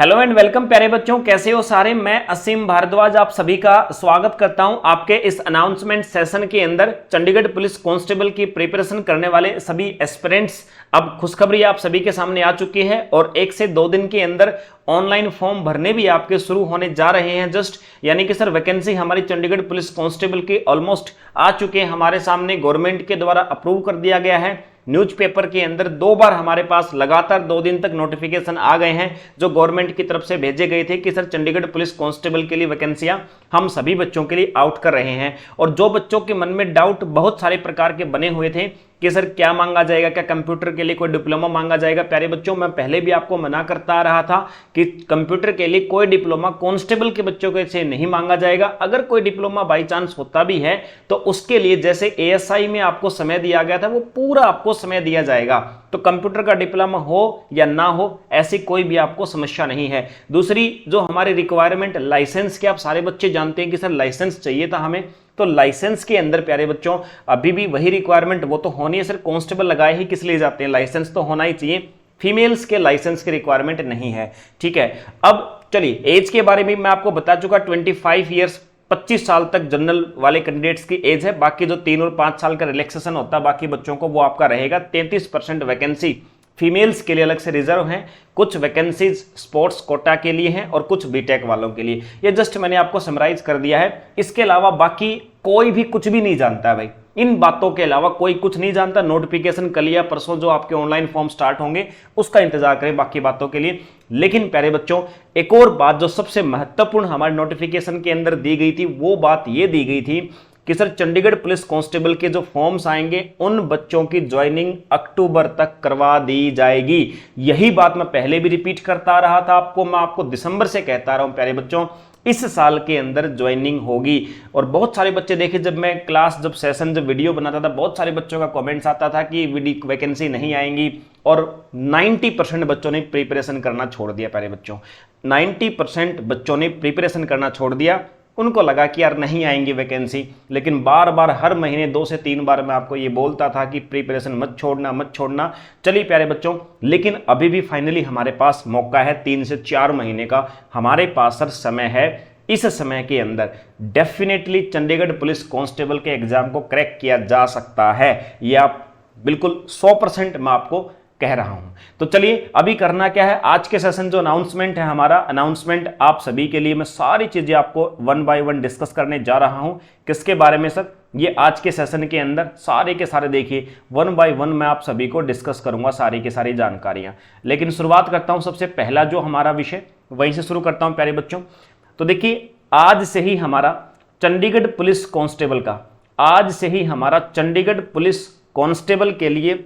Hello and welcome प्यारे बच्चों, कैसे हो सारे। मैं असीम भारद्वाज आप सभी का स्वागत करता हूं आपके इस अनाउंसमेंट सेशन के अंदर। चंडीगढ़ पुलिस कांस्टेबल की प्रिपरेशन करने वाले सभी एस्पिरेंट्स, अब खुशखबरी आप सभी के सामने आ चुकी है और 1 से 2 दिन के अंदर ऑनलाइन फॉर्म भरने भी आपके शुरू होने जा रहे हैं जस्ट। यानी कि सर वैकेंसी हमारी चंडीगढ़ पुलिस कांस्टेबल की ऑलमोस्ट आ चुके हैं हमारे सामने, गवर्नमेंट के द्वारा अप्रूव कर दिया गया है। न्यूज़पेपर के अंदर 2 बार हमारे पास लगातार 2 दिन तक नोटिफिकेशन आ गए हैं जो गवर्नमेंट की तरफ से भेजे गए थे कि सर चंडीगढ़ पुलिस कांस्टेबल के लिए वैकेंसियां हम सभी बच्चों के लिए आउट कर रहे हैं। और जो बच्चों के मन में डाउट बहुत सारे प्रकार के बने हुए थे कि सर क्या मांगा जाएगा, क्या कंप्यूटर के लिए कोई डिप्लोमा मांगा जाएगा। प्यारे बच्चों, मैं पहले भी आपको मना करता आ रहा था कि कंप्यूटर के लिए कोई डिप्लोमा कांस्टेबल के बच्चों के से नहीं मांगा जाएगा। अगर कोई डिप्लोमा बाई चांस होता भी है तो उसके लिए जैसे एएसआई में आपको समय दिया गया था वो पूरा आपको समय दिया जाएगा। तो कंप्यूटर का डिप्लोमा हो या ना हो ऐसी कोई भी आपको समस्या नहीं है। दूसरी जो हमारी रिक्वायरमेंट लाइसेंस के, आप सारे बच्चे जानते हैं कि सर लाइसेंस चाहिए था हमें, तो लाइसेंस के अंदर प्यारे बच्चों अभी भी वही रिक्वायरमेंट वो तो होनी है। सर कांस्टेबल लगाए ही किस लिए जाते हैं, लाइसेंस तो होना ही चाहिए। फीमेल्स के लाइसेंस की रिक्वायरमेंट नहीं है, ठीक है। अब चलिए एज के बारे में मैं आपको बता चुका, 25 ईयर्स 25 साल तक जनरल वाले कैंडिडेट्स की एज है। बाकी जो 3 और 5 साल का रिलैक्सेशन होता है बाकी बच्चों को वो आपका रहेगा। 33% वैकेंसी फीमेल्स के लिए अलग से रिजर्व हैं, कुछ वैकेंसीज स्पोर्ट्स कोटा के लिए हैं और कुछ बीटेक वालों के लिए। ये जस्ट मैंने आपको समराइज कर दिया है। इसके अलावा बाकी कोई भी कुछ भी नहीं जानता है भाई, इन बातों के अलावा कोई कुछ नहीं जानता। नोटिफिकेशन कल या परसों जो आपके ऑनलाइन फॉर्म स्टार्ट होंगे उसका इंतजार करें बाकी बातों के लिए। लेकिन प्यारे बच्चों एक और बात जो सबसे महत्वपूर्ण हमारे नोटिफिकेशन के अंदर दी गई थी वो बात ये दी गई थी कि सर चंडीगढ़ पुलिस कांस्टेबल के जो फॉर्म्स आएंगे उन बच्चों की ज्वाइनिंग अक्टूबर तक करवा दी जाएगी। यही बात मैं पहले भी रिपीट करता रहा था आपको, मैं आपको दिसंबर से कहता रहा हूं प्यारे बच्चों इस साल के अंदर ज्वाइनिंग होगी। और बहुत सारे बच्चे देखे, जब मैं क्लास जब सेशन जब वीडियो बनाता था बहुत सारे बच्चों का कमेंट्स आता था कि वैकेंसी नहीं आएंगी और 90% बच्चों ने प्रिपरेशन करना छोड़ दिया। प्यारे बच्चों 90% बच्चों ने प्रिपरेशन करना छोड़ दिया, उनको लगा कि यार नहीं आएंगी वैकेंसी। लेकिन बार बार हर महीने 2 से 3 बार मैं आपको ये बोलता था कि प्रिपरेशन मत छोड़ना मत छोड़ना। चलिए प्यारे बच्चों, लेकिन अभी भी फाइनली हमारे पास मौका है, 3 से 4 महीने का हमारे पास सर समय है। इस समय के अंदर डेफिनेटली चंडीगढ़ पुलिस कांस्टेबल के एग्जाम को क्रैक किया जा सकता है, ये आप बिल्कुल 100% मैं आपको कह रहा हूं। तो चलिए अभी करना क्या है, आज के सेशन जो अनाउंसमेंट है हमारा अनाउंसमेंट आप सभी के लिए मैं सारी चीजें आपको 1 बाय 1 डिस्कस करने जा रहा हूं। किसके बारे में सर, ये आज के सेशन के अंदर सारे के सारे देखिए 1 बाय 1 मैं आप सभी को डिस्कस करूंगा सारी की सारी जानकारियां। लेकिन शुरुआत करता हूं सबसे पहला जो हमारा विषय वहीं से शुरू करता हूं प्यारे बच्चों। तो देखिए आज से ही हमारा चंडीगढ़ पुलिस कांस्टेबल का, आज से ही हमारा चंडीगढ़ पुलिस कांस्टेबल के लिए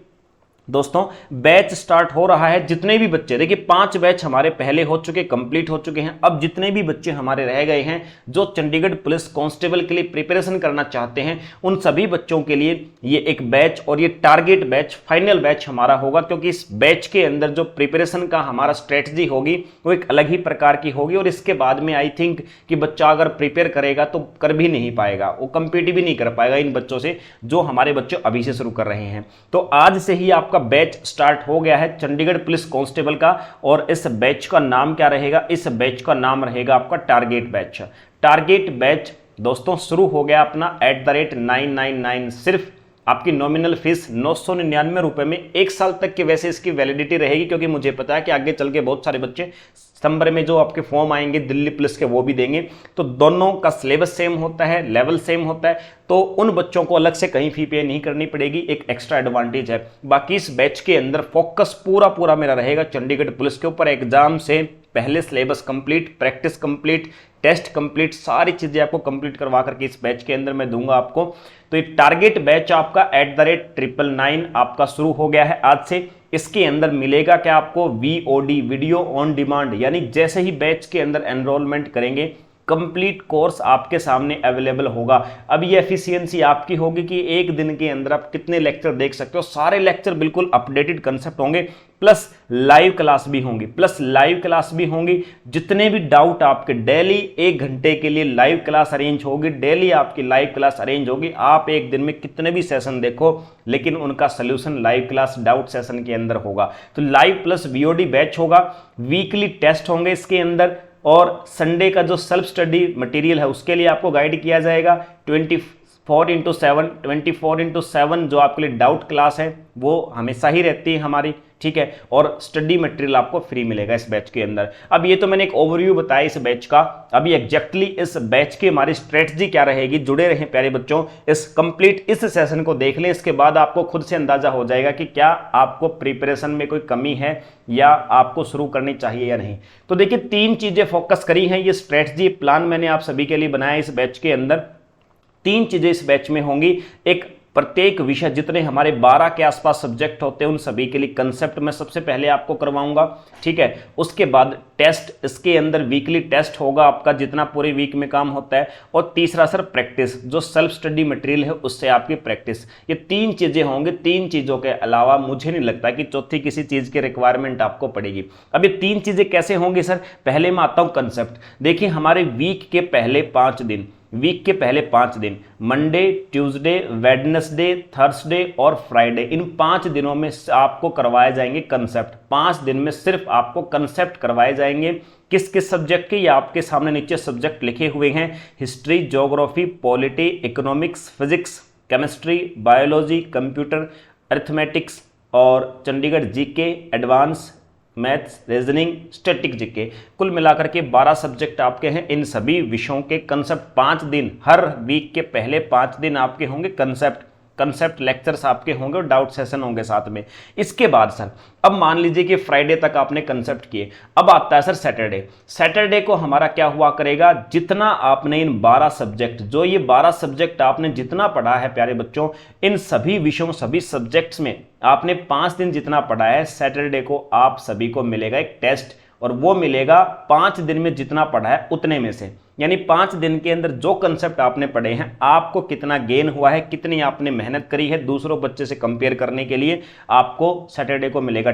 दोस्तों बैच स्टार्ट हो रहा है। जितने भी बच्चे, देखिए 5 बैच हमारे पहले हो चुके, कंप्लीट हो चुके हैं। अब जितने भी बच्चे हमारे रह गए हैं जो चंडीगढ़ पुलिस कांस्टेबल के लिए प्रिपरेशन करना चाहते हैं उन सभी बच्चों के लिए ये एक बैच और ये टारगेट बैच फाइनल बैच हमारा होगा, क्योंकि इस बैच के अंदर जो प्रिपरेशन का हमारा स्ट्रेटजी होगी वो एक अलग ही प्रकार की होगी। और इसके बाद में आई थिंक कि बच्चा अगर प्रिपेयर करेगा तो कर भी नहीं पाएगा, वो कंपीट भी नहीं कर पाएगा इन बच्चों से जो हमारे बच्चे अभी से शुरू कर रहे हैं। तो आज से ही आपका बैच स्टार्ट हो गया है चंडीगढ़ पुलिस कांस्टेबल का। और इस बैच का नाम क्या रहेगा, इस बैच का नाम रहेगा आपका टारगेट बैच। टारगेट बैच दोस्तों शुरू हो गया अपना @999। सिर्फ आपकी नॉमिनल फीस 999 रुपए में 1 साल तक की वैसे इसकी वैलिडिटी रहेगी, क्योंकि मुझे पता है कि आगे चल के बहुत सारे बच्चे सितंबर में जो आपके फॉर्म आएंगे दिल्ली पुलिस के वो भी देंगे। तो दोनों का सिलेबस सेम होता है, लेवल सेम होता है, तो उन बच्चों को अलग से कहीं फी पे नहीं करनी पड़ेगी, एक एक्स्ट्रा एडवांटेज है। बाकी इस बैच के अंदर फोकस पूरा मेरा रहेगा चंडीगढ़ पुलिस के ऊपर। एग्जाम से पहले syllabus complete, practice complete, test complete, सारी चीजें आपको कंप्लीट करवा करके इस बैच के अंदर मैं दूंगा आपको। तो ये टारगेट बैच आपका @999 आपका शुरू हो गया है आज से। इसके अंदर मिलेगा क्या आपको, VOD वीडियो ऑन डिमांड, यानी जैसे ही बैच के अंदर एनरोलमेंट करेंगे कंप्लीट कोर्स आपके सामने अवेलेबल होगा। अब ये एफिशिएंसी आपकी होगी कि एक दिन के अंदर आप कितने लेक्चर देख सकते हो। सारे लेक्चर बिल्कुल अपडेटेड कंसेप्ट होंगे, प्लस लाइव क्लास भी होंगी। जितने भी डाउट आपके, डेली 1 घंटे के लिए लाइव क्लास अरेंज होगी, डेली आपकी लाइव क्लास अरेंज होगी। आप एक दिन में कितने भी सेशन देखो, लेकिन उनका solution live class doubt session के अंदर होगा। तो लाइव प्लस वीओडी बैच होगा, वीकली टेस्ट होंगे इसके अंदर, और संडे का जो सेल्फ स्टडी मटेरियल है उसके लिए आपको गाइड किया जाएगा। 24x7 जो आपके लिए डाउट क्लास है वो हमेशा ही रहती है हमारी, ठीक है। और स्टडी मटेरियल आपको फ्री मिलेगा इस बैच के अंदर। अब ये तो मैंने एक ओवरव्यू बताया इस बैच का। अभी एग्जैक्टली इस बैच की हमारी स्ट्रेटजी क्या रहेगी, जुड़े रहें प्यारे बच्चों, इस कंप्लीट इस सेशन को देख लें। इसके बाद आपको खुद से अंदाजा हो जाएगा कि क्या आपको प्रिपरेशन में कोई कमी है या आपको शुरू करनी चाहिए या नहीं। तो देखिए 3 चीजें फोकस करी हैं, ये स्ट्रेटजी प्लान मैंने आप सभी के लिए बनाया इस बैच के अंदर। 3 चीजें इस बैच में होंगी। एक, प्रत्येक विषय जितने हमारे 12 के आसपास सब्जेक्ट होते हैं उन सभी के लिए कंसेप्ट मैं सबसे पहले आपको करवाऊंगा, ठीक है। उसके बाद टेस्ट, इसके अंदर वीकली टेस्ट होगा आपका जितना पूरे वीक में काम होता है। और तीसरा सर प्रैक्टिस, जो सेल्फ स्टडी मटेरियल है उससे आपकी प्रैक्टिस। ये 3 चीजें होंगी। 3 चीजों के अलावा मुझे नहीं लगता कि चौथी किसी चीज की रिक्वायरमेंट आपको पड़ेगी। अब ये 3 चीजें कैसे होंगी सर, पहले मैं आता हूं कंसेप्ट। देखिए हमारे वीक के पहले 5 दिन, मंडे, ट्यूसडे, वेडनेसडे, थर्सडे और फ्राइडे, इन 5 दिनों में आपको करवाए जाएंगे कंसेप्ट। 5 दिन में सिर्फ आपको कंसेप्ट करवाए जाएंगे। किस किस सब्जेक्ट के, ये आपके सामने नीचे सब्जेक्ट लिखे हुए हैं। History, geography, polity, economics, physics, chemistry, biology, computer, arithmetics और Chandigarh GK, advance maths, reasoning, static GK, कुल मिलाकर के 12 सब्जेक्ट आपके हैं। इन सभी विषयों के कंसेप्ट 5 दिन, हर वीक के पहले 5 दिन आपके होंगे कंसेप्ट लेक्चर्स आपके होंगे और डाउट सेशन होंगे साथ में। इसके बाद सर, अब मान लीजिए कि फ्राइडे तक आपने कंसेप्ट किए, अब आता है सर सैटरडे को हमारा क्या हुआ करेगा, जितना आपने इन 12 सब्जेक्ट, जो ये 12 सब्जेक्ट आपने जितना पढ़ा है प्यारे बच्चों, इन सभी विषयों, सभी सब्जेक्ट्स में आपने 5 दिन जितना पढ़ा है, सैटरडे को आप सभी को मिलेगा एक टेस्ट, और वो मिलेगा 5 दिन में जितना पढ़ा है उतने में से। यानी 5 दिन के अंदर जो कंसेप्ट आपने पढ़े हैं, आपको कितना गेन हुआ है, कितनी आपने मेहनत करी है दूसरों बच्चे से कंपेयर करने के लिए, आपको सैटरडे को मिलेगा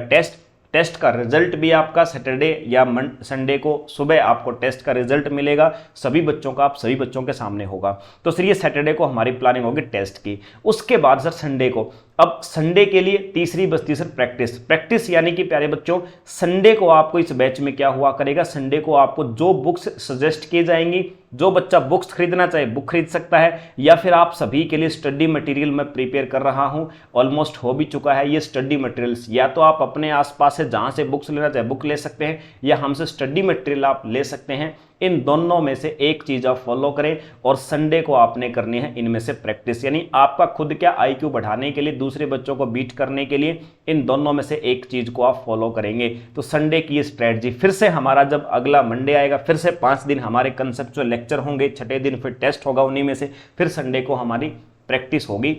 टेस्ट का रिजल्ट भी आपका सैटरडे या संडे को सुबह आपको टेस्ट का रिजल्ट मिलेगा सभी बच्चों का, आप सभी बच्चों के सामने होगा। तो सर ये सैटरडे को हमारी प्लानिंग होगी टेस्ट की। उसके बाद सर संडे को, अब संडे के लिए तीसरी बस्ती सर प्रैक्टिस, यानी कि प्यारे बच्चों संडे को आपको इस बैच में क्या हुआ करेगा, संडे को आपको जो बुक्स सजेस्ट की जाएंगी, जो बच्चा बुक्स खरीदना चाहे बुक खरीद सकता है, या फिर आप सभी के लिए स्टडी मटेरियल मैं प्रिपेयर कर रहा हूं, ऑलमोस्ट हो भी चुका है ये स्टडी मटेरियल्स। या तो आप अपने आसपास से जहां से बुक्स लेना चाहे बुक ले सकते हैं, या हमसे स्टडी मटेरियल आप ले सकते हैं। इन दोनों में से एक चीज आप फॉलो करें, और संडे को आपने करनी है इनमें से प्रैक्टिस, यानी आपका खुद क्या आईक्यू बढ़ाने के लिए, दूसरे बच्चों को बीट करने के लिए इन दोनों में से एक चीज को आप फॉलो करेंगे। तो संडे की ये स्ट्रेटजी, फिर से हमारा जब अगला मंडे आएगा, फिर से 5 दिन हमारे कंसेप्चुअल लेक्चर होंगे, छठे दिन फिर टेस्ट होगा, उन्हीं में से फिर संडे को हमारी प्रैक्टिस होगी।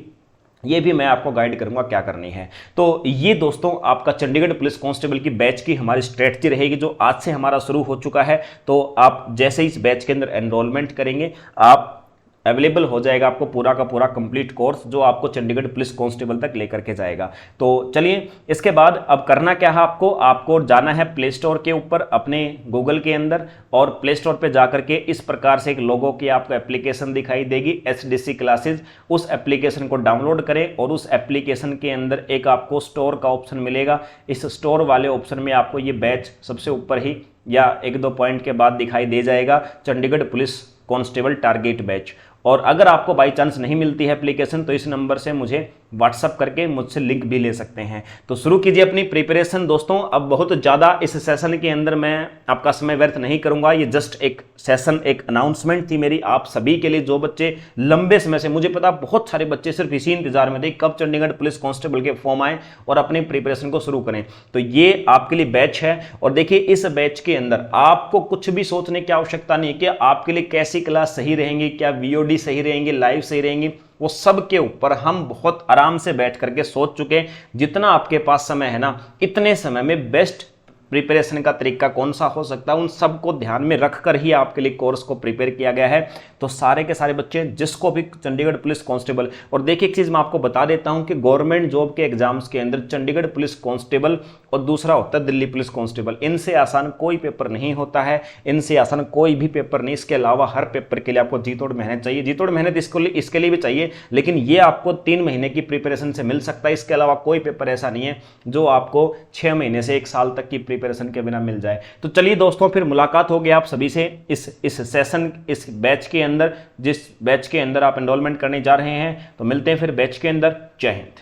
ये भी मैं आपको गाइड करूंगा क्या करनी है। तो ये दोस्तों आपका चंडीगढ़ पुलिस कांस्टेबल की बैच की हमारी स्ट्रेटजी रहेगी, जो आज से हमारा शुरू हो चुका है। तो आप जैसे इस बैच के अंदर एनरोलमेंट करेंगे, आप अवेलेबल हो जाएगा आपको पूरा का पूरा कंप्लीट कोर्स, जो आपको चंडीगढ़ पुलिस कांस्टेबल तक लेकर के जाएगा। तो चलिए इसके बाद अब करना क्या है, आपको जाना है प्ले स्टोर के ऊपर अपने गूगल के अंदर, और प्ले स्टोर पे जाकर के इस प्रकार से एक लोगो की आपको एप्लीकेशन दिखाई देगी HDC क्लासेज, उस एप्लीकेशन को डाउनलोड करें, और उस एप्लीकेशन के अंदर एक आपको स्टोर का ऑप्शन मिलेगा। इस स्टोर वाले ऑप्शन में आपको ये बैच सबसे ऊपर ही या 1-2 पॉइंट के बाद दिखाई दे जाएगा, Chandigarh police constable target batch. और अगर आपको बाई चांस नहीं मिलती है एप्लीकेशन, तो इस नंबर से मुझे व्हाट्सअप करके मुझसे लिंक भी ले सकते हैं। तो शुरू कीजिए अपनी प्रिपरेशन दोस्तों। अब बहुत ज़्यादा इस सेशन के अंदर मैं आपका समय व्यर्थ नहीं करूंगा, ये जस्ट एक सेशन, एक अनाउंसमेंट थी मेरी आप सभी के लिए, जो बच्चे लंबे समय से, मुझे पता बहुत सारे बच्चे सिर्फ इसी इंतजार में थे कब चंडीगढ़ पुलिस कांस्टेबल के फॉर्म आए और अपनी प्रिपरेशन को शुरू करें। तो ये आपके लिए बैच है, और देखिए इस बैच के अंदर आपको कुछ भी सोचने की आवश्यकता नहीं कि आपके लिए कैसी क्लास सही रहेंगी, क्या VOD सही रहेंगे, लाइव सही रहेंगी, वो सब के ऊपर हम बहुत आराम से बैठ करके सोच चुके हैं। जितना आपके पास समय है ना, इतने समय में बेस्ट प्रिपरेशन का तरीका कौन सा हो सकता है, उन सबको ध्यान में रखकर ही आपके लिए कोर्स को प्रिपेयर किया गया है। तो सारे के सारे बच्चे जिसको भी चंडीगढ़ पुलिस कांस्टेबल, और देखिए एक चीज मैं आपको बता देता हूं कि गवर्नमेंट जॉब के एग्जाम्स के अंदर चंडीगढ़ पुलिस कांस्टेबल और दूसरा होता है दिल्ली पुलिस कांस्टेबल, इनसे आसान कोई पेपर नहीं होता है, इनसे आसान कोई भी पेपर नहीं। इसके अलावा हर पेपर के लिए आपको जी तोड़ मेहनत चाहिए, जी तोड़ मेहनत इसके लिए भी चाहिए, लेकिन ये आपको 3 महीने की प्रिपरेशन से मिल सकता है। इसके अलावा कोई पेपर ऐसा नहीं है जो आपको 6 महीने से 1 साल तक की प्रिपरेशन के बिना मिल जाए। तो चलिए दोस्तों, फिर मुलाकात होगी आप सभी से इस सेशन, इस बैच के अंदर, जिस बैच के अंदर आप एनरोलमेंट करने जा रहे हैं। तो मिलते हैं फिर बैच के अंदर। जय हिंद।